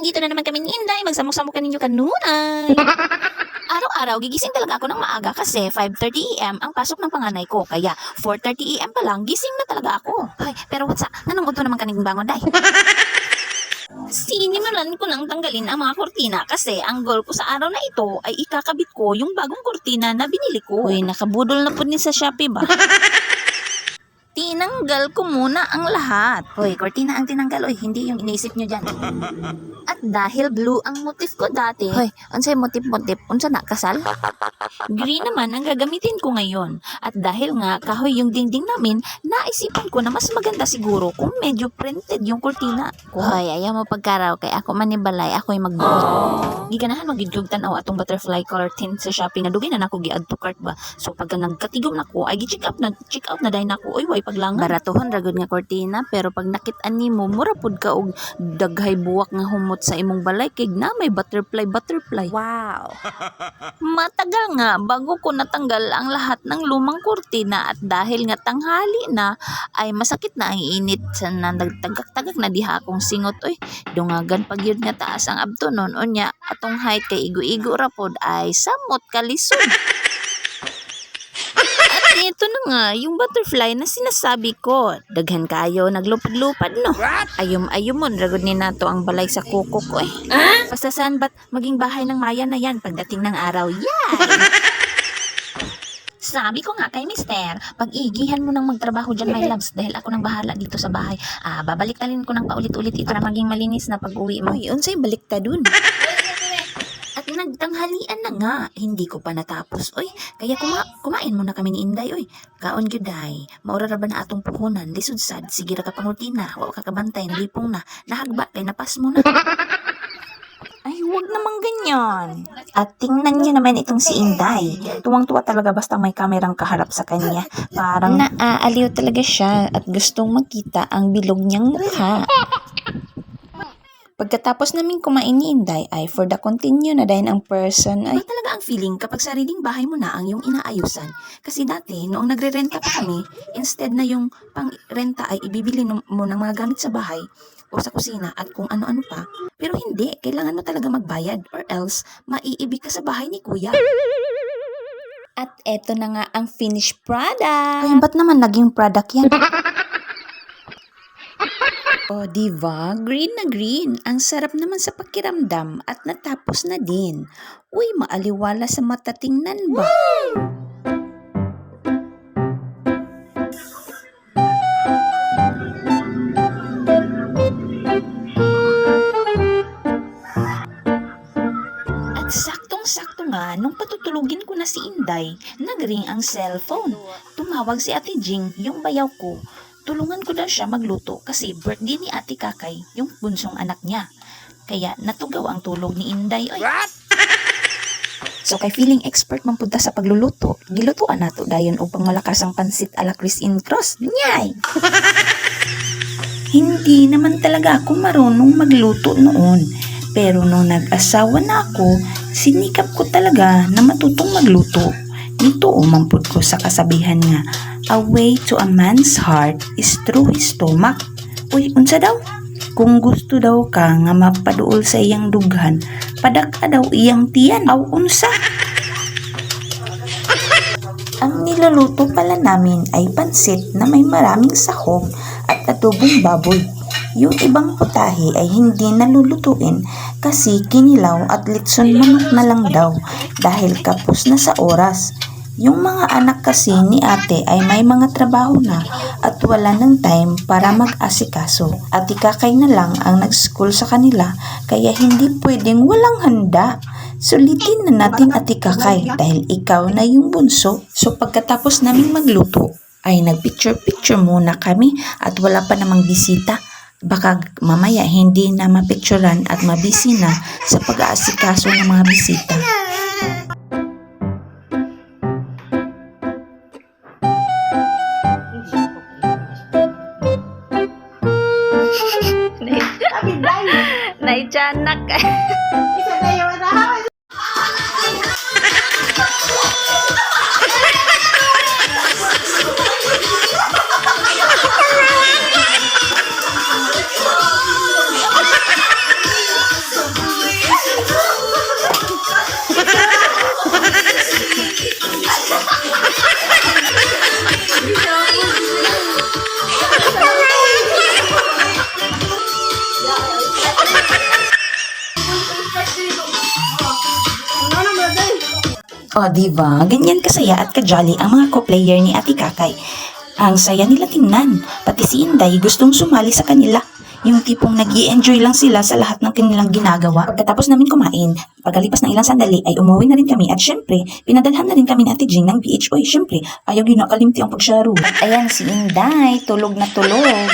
andito na naman kami ni Inday. Magsamok-samok ka ninyo kanunay. Araw-araw, gigising talaga ako ng maaga kasi 5:30 AM ang pasok ng panganay ko. Kaya 4:30 AM pa lang, gising na talaga ako. Ay, pero what's up? Nanong udto naman kaning bangon, day? Sinimulan ko nang tanggalin ang mga kortina kasi ang goal ko sa araw na ito ay ikakabit ko yung bagong kortina na binili ko. Uy, nakabudol na po ni sa Shopee ba? Tinanggal ko muna ang lahat. Hoy, kortina ang tinanggal. Oy, hindi yung iniisip nyo dyan. At dahil blue ang motif ko dati. Hoy, unsay motif-motif? Unsa na, kasal? Green naman ang gagamitin ko ngayon. At dahil nga kahoy yung dingding namin, naisipan ko na mas maganda siguro kung medyo printed yung kortina ko. Hoy, ayaw mo pagkaraw kay ako manibalay, ako'y magbuot. Giganahan magidjog tanaw atong butterfly color tint sa Shopee nga dugay na nako gi-add to cart ba. So pagka nagkatigom nako ay gi-check out na dai nako. Oy, way paglangan. Baratuhon ragod nga kortina pero pag nakit-an nimo mura pud ka og daghay buwak nga humot sa imong balay kay na may butterfly. Wow. Matagal nga bago ko natanggal ang lahat ng lumang kortina at dahil nga tanghali na ay masakit na ang init sa nagtagak-tagak na diha akong singot. Oy, dungagan pag yun nga taas ang abto nun unya atong height kay igo-igo ra pod ay samot kalisod. At ito na nga yung butterfly na sinasabi ko. Daghan kayo naglupad-lupad no. Ayom-ayomon ragod ni nato ang balay sa kuko ko eh. Basta saan ba't maging bahay ng maya na yan pagdating ng araw. Yan! Sabi ko nga kay mister, pag-igihan mo nang magtrabaho dyan, my loves, dahil ako nang bahala dito sa bahay. Babalik-talin ko nang paulit-ulit ito na maging malinis na pag-uwi mo. Uy, unsay balik ta dun? At nagtanghalian na nga, hindi ko pa natapos. Oy, kaya kumain muna kami ni Inday. Oy, kaon gyuday. Maura ra ba na atong puhunan? Lisod sad, sige ra ka pangrutina. Wa ka kabantay, lipong na. Nahagba kay napas mo na. Ay, huwag namang ganyan. At tingnan niyo naman itong si Inday. Tuwang-tuwa talaga basta may kamerang kaharap sa kanya. Parang naaaliw talaga siya at gustong makita ang bilog niyang mukha. Pagkatapos namin kumain ni Inday ay for the continue na dahil ang person ay... Iba talaga ang feeling kapag sariling bahay mo na ang yung inaayusan. Kasi dati, noong nagre-renta pa kami, instead na yung pang-renta ay ibibili mo ng mga gamit sa bahay o sa kusina at kung ano-ano pa. Pero hindi, kailangan mo talaga magbayad or else maiibig ka sa bahay ni kuya. At eto na nga ang finished product. Ay, ba't naman naging product yan? O, diba? Green na green. Ang sarap naman sa pakiramdam at natapos na din. Uy, maaliwala sa mata tingnan ba? At saktong-sakto nga, nung patutulugin ko na si Inday, nagring ang cellphone. Tumawag si Ate Jing, yung bayaw ko. Tulungan ko daw siya magluto kasi birthday ni Ate Kakay, yung bunsong anak niya. Kaya natugaw ang tulog ni Inday. Oy. So kay feeling expert man punta sa pagluluto, gilutuan nato dayon og pangmalakasang pansit ala Chris in Cross. Nyay! Hindi naman talaga ako marunong magluto noon. Pero nung nag-asawa na ako, sinikap ko talaga na matutong magluto. Dito umampod ko sa kasabihan nga, a way to a man's heart is through his stomach. Uy, unsa daw? Kung gusto daw ka nga mapaduol sa iyang dughan, padaka daw iyang tiyan. Aw, unsa? Ang niluluto pala namin ay pansit na may maraming sahog at adobong baboy. Yung ibang putahe ay hindi nalulutuin kasi kinilaw at litson manok na lang daw dahil kapos na sa oras. Yung mga anak kasi ni ate ay may mga trabaho na at wala ng time para mag-asikaso. Ate Kakay na lang ang nag-school sa kanila kaya hindi pwedeng walang handa. Sulitin na natin Ate Kakay dahil ikaw na yung bunso. So pagkatapos naming magluto ay nagpicture-picture muna kami at wala pa namang bisita. Baka mamaya hindi na mapicturan at mabisi na sa pag-aasikaso ng mga bisita. Naidyanak ka. Isa na yun na. O, diba? Ganyan kasaya at kajali ang mga co-player ni Ate Kakay. Ang saya nila tingnan. Pati si Inday gustong sumali sa kanila. Yung tipong nag enjoy lang sila sa lahat ng kanilang ginagawa. Pagkatapos namin kumain, pagkalipas ng ilang sandali ay umuwi na rin kami at syempre, pinadalhan na rin kami ni Ate Jing ng BHO. Syempre, ayaw ginakalimti ang pagsyaro. Ayan si Inday, tulog na tulog.